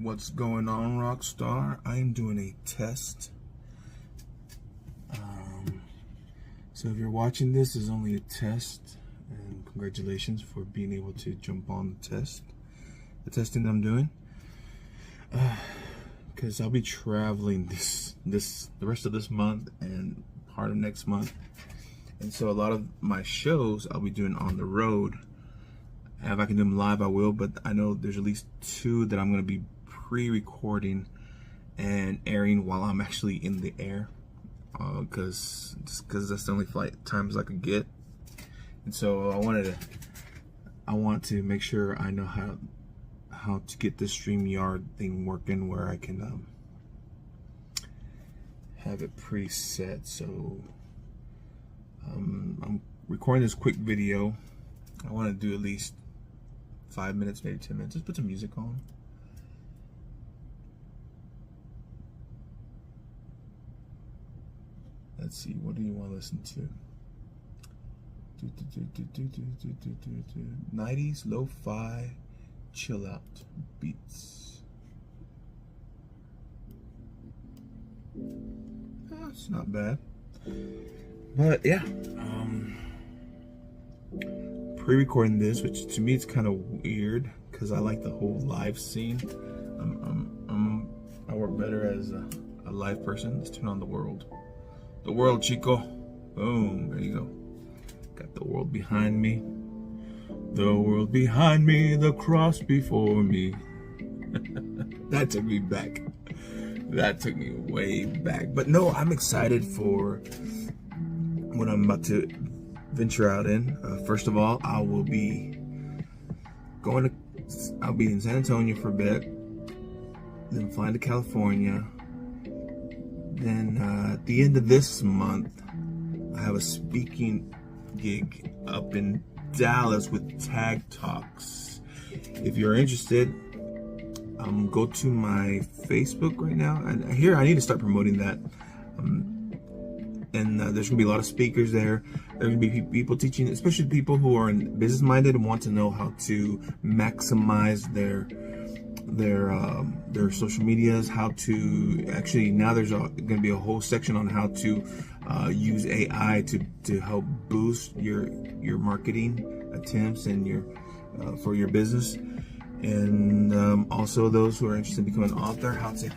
What's going on, Rockstar? I am doing a test. So if you're watching this, it's only a test, and congratulations for being able to jump on the testing that I'm doing. Because I'll be traveling the rest of this month and part of next month, and so a lot of my shows I'll be doing on the road. If I can do them live, I will, but I know there's at least 2 that I'm going to be pre-recording and airing while I'm actually in the air, because that's the only flight times I could get. And so I want to make sure I know how to get this StreamYard thing working, where I can have it preset. So I'm recording this quick video. I want to do at least 5 minutes, maybe 10 minutes. Just put some music on. Let's see, what do you want to listen to? 90s lo-fi chill out beats. Oh, it's not bad. But yeah, pre-recording this, which to me it's kind of weird because I like the whole live scene. I work better as a live person. Let's turn on the world. The world, Chico. Boom, there you go. Got the world behind me. The world behind me, the cross before me. That took me back. That took me way back. But no, I'm excited for what I'm about to venture out in. First of all, I'll be in San Antonio for a bit, then flying to California. Then at the end of this month, I have a speaking gig up in Dallas with Tag Talks. If you're interested, go to my Facebook right now. And here, I need to start promoting that. And there's gonna be a lot of speakers there. There's gonna be people teaching, especially people who are business minded and want to know how to maximize their social medias, how to actually, now there's gonna be a whole section on how to use AI to help boost your marketing attempts and for your business. And also those who are interested in becoming an author, how to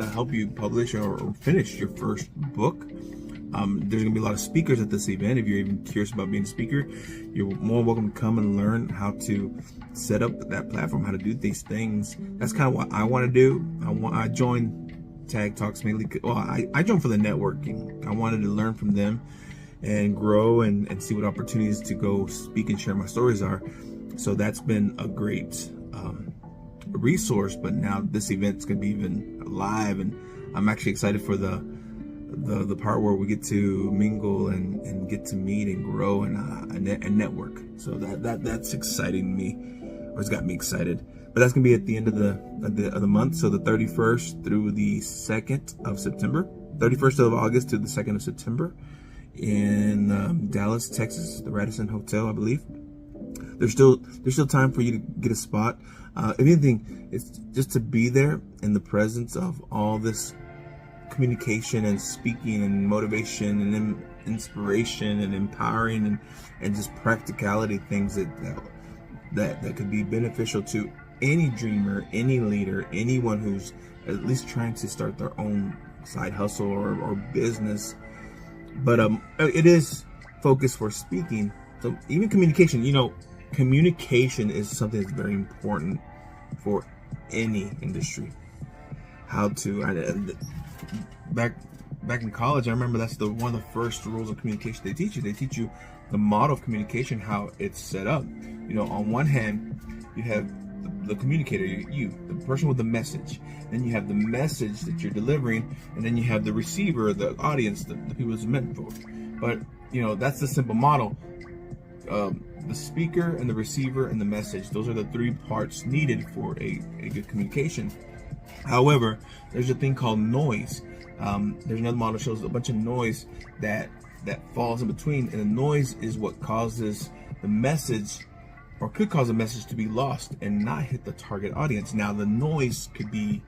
help you publish or finish your first book. There's gonna be a lot of speakers at this event. If you're even curious about being a speaker, you're more welcome to come and learn how to set up that platform, how to do these things. That's kind of what I want to do. I joined Tag Talks mainly. Well, I joined for the networking. I wanted to learn from them and grow and see what opportunities to go speak and share my stories are. So that's been a great resource. But now this event's gonna be even live, and I'm actually excited for the part where we get to mingle and get to meet and grow and network. So that's exciting me, or it's got me excited. But that's gonna be at the end of the month. So the 31st through the 2nd of September, 31st of August to the 2nd of September in Dallas, Texas, the Radisson Hotel, I believe. There's still time for you to get a spot. If anything, it's just to be there in the presence of all this communication and speaking and motivation and inspiration and empowering and just practicality, things that could be beneficial to any dreamer, any leader, anyone who's at least trying to start their own side hustle or business. But it is focused for speaking. So even communication, communication is something that's very important for any industry. How to back in college, I remember that's one of the first rules of communication they teach you. They teach you the model of communication, how it's set up. On one hand, you have the communicator, the person with the message. Then you have the message that you're delivering, and then you have the receiver, the audience, the people it's meant for. But that's the simple model. The speaker and the receiver and the message, those are the 3 parts needed for a good communication. However, there's a thing called noise. There's another model that shows a bunch of noise that falls in between, and the noise is what causes the message or could cause a message to be lost and not hit the target audience. Now, the noise could be,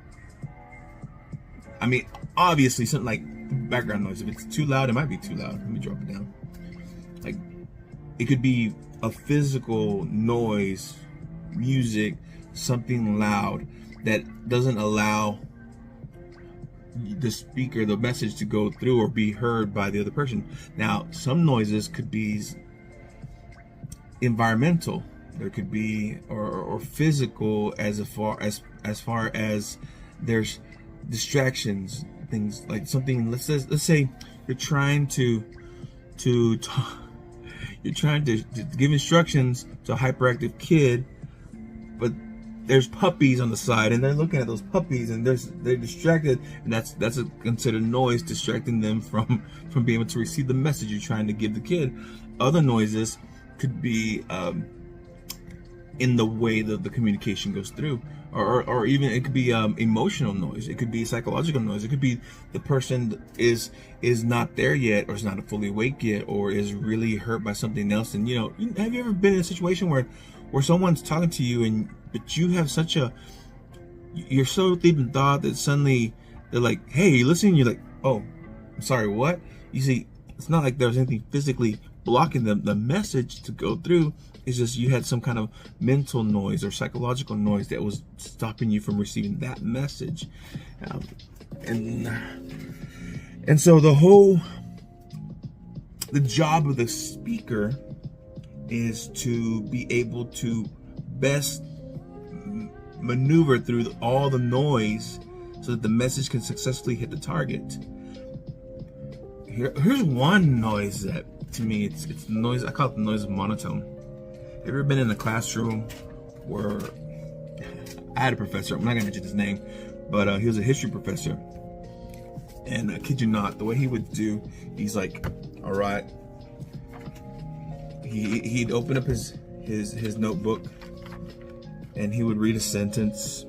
obviously something like background noise. If it's too loud, it might be too loud. Let me drop it down. Like, it could be a physical noise, music, something loud that doesn't allow the speaker, the message to go through or be heard by the other person. Now, some noises could be environmental. There could be or physical as far as there's distractions, things like something. Let's say you're trying to give instructions to a hyperactive kid, but there's puppies on the side, and they're looking at those puppies, and they're distracted, and that's considered noise, distracting them from being able to receive the message you're trying to give the kid. Other noises could be in the way that the communication goes through, or even it could be emotional noise. It could be psychological noise. It could be the person is not there yet, or is not fully awake yet, or is really hurt by something else. And have you ever been in a situation where someone's talking to you, but you have you're so deep in thought that suddenly they're like, "Hey, you listening?" You're like, "Oh, I'm sorry, what?" You see, it's not like there's anything physically blocking the message to go through. It's just you had some kind of mental noise or psychological noise that was stopping you from receiving that message. And so the job of the speaker is to be able to best maneuver through all the noise so that the message can successfully hit the target. Here's one noise that, to me, it's noise. I call it the noise of monotone. Have you ever been in a classroom where I had a professor? I'm not gonna mention his name, but he was a history professor, and I kid you not, the way he would do, he's like, "All right." He'd open up his notebook, and he would read a sentence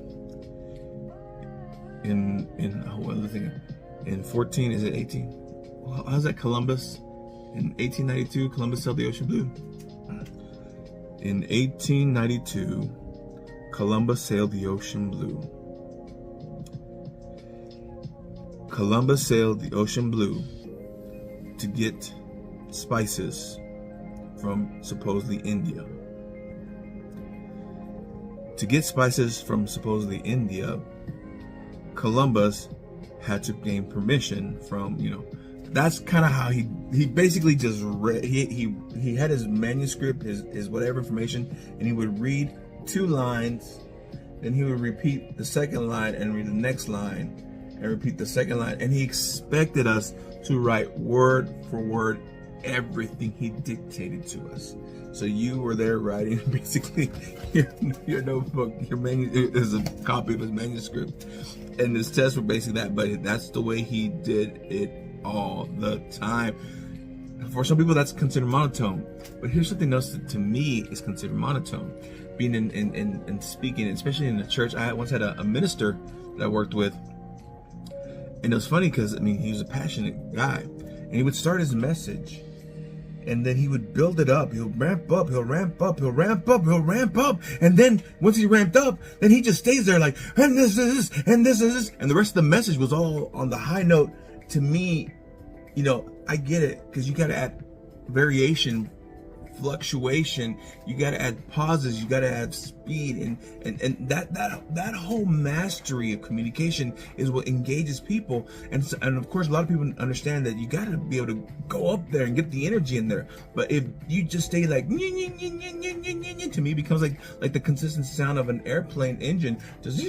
in 14, is it 18? Well, how's that? Columbus in 1892, Columbus sailed the ocean blue. In 1892, Columbus sailed the ocean blue. Columbus sailed the ocean blue to get spices from supposedly India. To get spices from supposedly India, Columbus had to gain permission from, that's kind of how he basically just read. He had his manuscript, his whatever information, and he would read 2 lines, then he would repeat the second line and read the next line and repeat the second line, and he expected us to write word for word everything he dictated to us. So you were there writing basically your notebook, your is a copy of his manuscript, and his tests were basically that. But that's the way he did it all the time. For some people, that's considered monotone. But here's something else that to me is considered monotone. Being in speaking, especially in the church, I once had a minister that I worked with, and it was funny because he was a passionate guy, and he would start his message, and then he would build it up. He'll ramp up, he'll ramp up, he'll ramp up, he'll ramp up. And then once he ramped up, then he just stays there like, and this is this, and this is this. And the rest of the message was all on the high note. To me, I get it, because you got to add variation, fluctuation. You got to add pauses. You got to add speed. And that whole mastery of communication is what engages people. And of course, a lot of people understand that you got to be able to go up there and get the energy in there. But if you just stay like, to me, it becomes like the consistent sound of an airplane engine, just,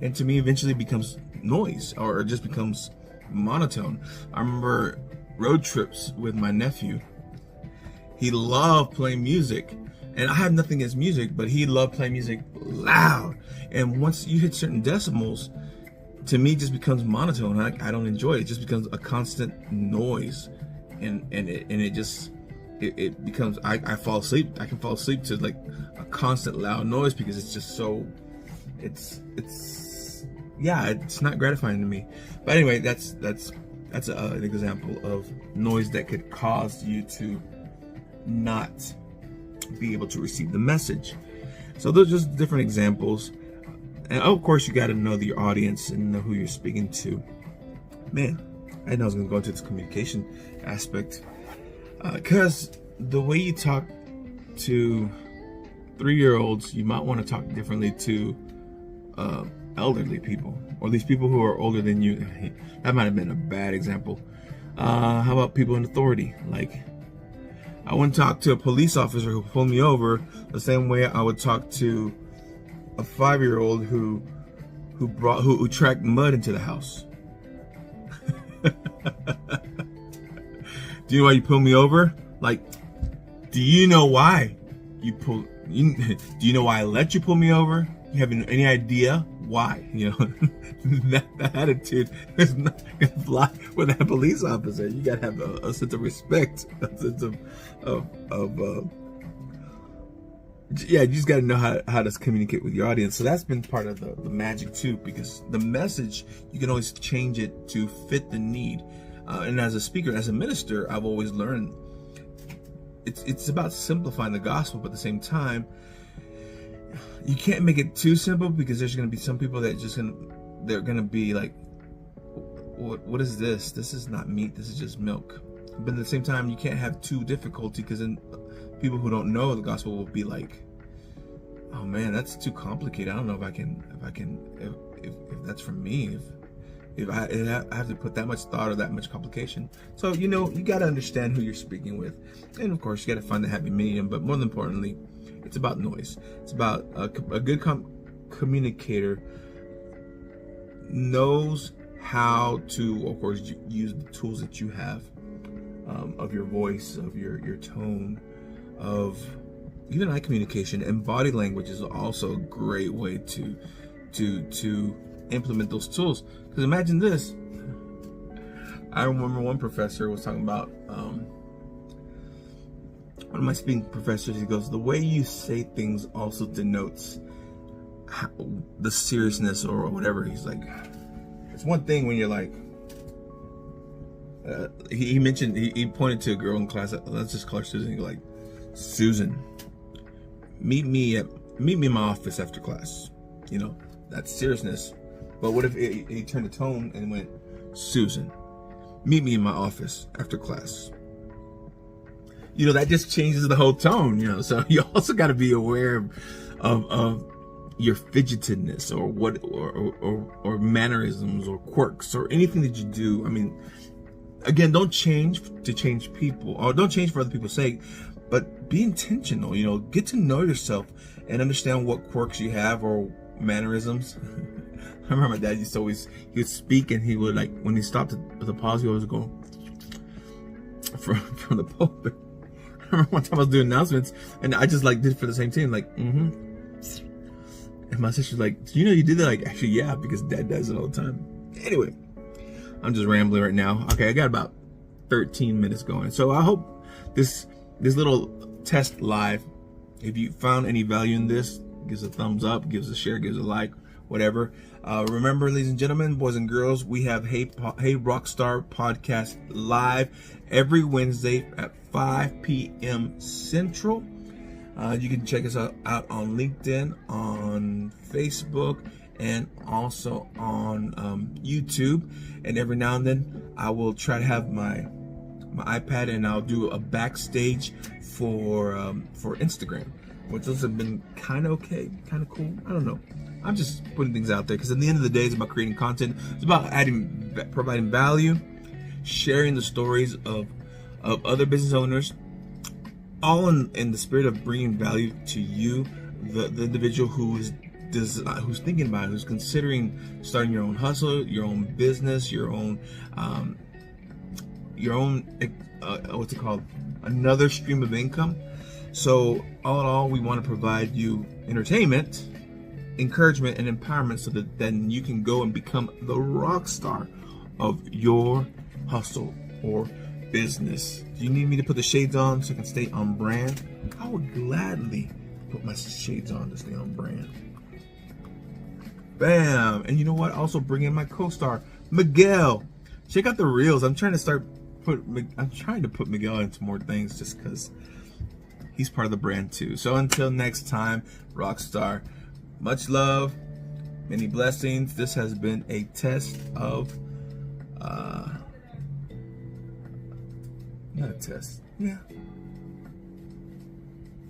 and to me, eventually becomes noise, or it just becomes monotone. I remember road trips with my nephew. He loved playing music, and I have nothing against music, but he loved playing music loud. And once you hit certain decibels, to me, it just becomes monotone. I don't enjoy it. It just becomes a constant noise, and it becomes. I fall asleep. I can fall asleep to like a constant loud noise because it's just so. It's not gratifying to me. But anyway, that's an example of noise that could cause you to not be able to receive the message. So those are just different examples. And of course, you got to know your audience and know who you're speaking to. Man, I didn't know I was going to go into this communication aspect. Because the way you talk to 3-year-olds, you might want to talk differently to elderly people, or these people who are older than you. That might have been a bad example. How about people in authority? Like, I wouldn't talk to a police officer who pulled me over the same way I would talk to a 5-year-old who tracked mud into the house. Do you know why you pulled me over? Like, do you know why you pulled? Do you know why I let you pull me over? You have any idea why? You know, that attitude is not gonna fly with that police officer. You gotta have a sense of respect, a sense of yeah. You just gotta know how to communicate with your audience. So that's been part of the magic too, because the message, you can always change it to fit the need. And as a speaker, as a minister, I've always learned it's about simplifying the gospel, but at the same time, you can't make it too simple, because there's going to be some people that they're going to be like, what is this? This is not meat. This is just milk. But at the same time, you can't have too difficulty, because then people who don't know the gospel will be like, oh man, that's too complicated. I don't know if that's for me. If I have to put that much thought or that much complication. So, you know, you got to understand who you're speaking with. And of course, you got to find the happy medium. But more importantly, it's about noise. It's about a good communicator knows how to, of course, use the tools that you have, of your voice, of your tone, of even eye communication. And body language is also a great way to implement those tools. Because imagine this. I remember one professor was talking about, one of my speaking professors, he goes, the way you say things also denotes the seriousness or whatever. He's like, it's one thing when you're like, he mentioned, he pointed to a girl in class, let's just call her Susan. He goes like, Susan, meet me in my office after class. You know, that's seriousness. But what if he turned the tone and went, Susan, meet me in my office after class? You know, that just changes the whole tone, you know. So you also got to be aware of your fidgetedness or what or mannerisms or quirks or anything that you do. I mean, again, don't change to change people, or don't change for other people's sake, but be intentional, you know, get to know yourself and understand what quirks you have or mannerisms. I remember my dad used to always, he would speak and he would, like, when he stopped at the pause, he always go from the pulpit. I remember one time I was doing announcements and I just like did it for the same thing, like, and my sister's like, do you know you did that? Like, actually, yeah, because dad does it all the time. Anyway, I'm just rambling right now. Okay, I got about 13 minutes going. So I hope this little test live, if you found any value in this, gives a thumbs up, gives a share, gives a like, whatever. Remember, ladies and gentlemen, boys and girls, we have Hey Rockstar podcast live every Wednesday at 5 p.m. Central. You can check us out on LinkedIn, on Facebook, and also on YouTube. And every now and then, I will try to have my iPad and I'll do a backstage for Instagram, which has been kind of okay, kind of cool. I don't know. I'm just putting things out there because at the end of the day, it's about creating content. It's about providing value, sharing the stories of other business owners, all in the spirit of bringing value to you, the individual who's thinking about it, who's considering starting your own hustle, your own business, your own what's it called? Another stream of income. So all in all, we want to provide you entertainment, encouragement, and empowerment so that then you can go and become the rock star of your hustle or business. Do you need me to put the shades on so I can stay on brand? I would gladly put my shades on to stay on brand. Bam! And you know what? Also bring in my co-star, Miguel. Check out the reels. I'm trying to put Miguel into more things just because he's part of the brand too. So until next time, Rockstar, much love, many blessings. This has been a test of, not a test, yeah,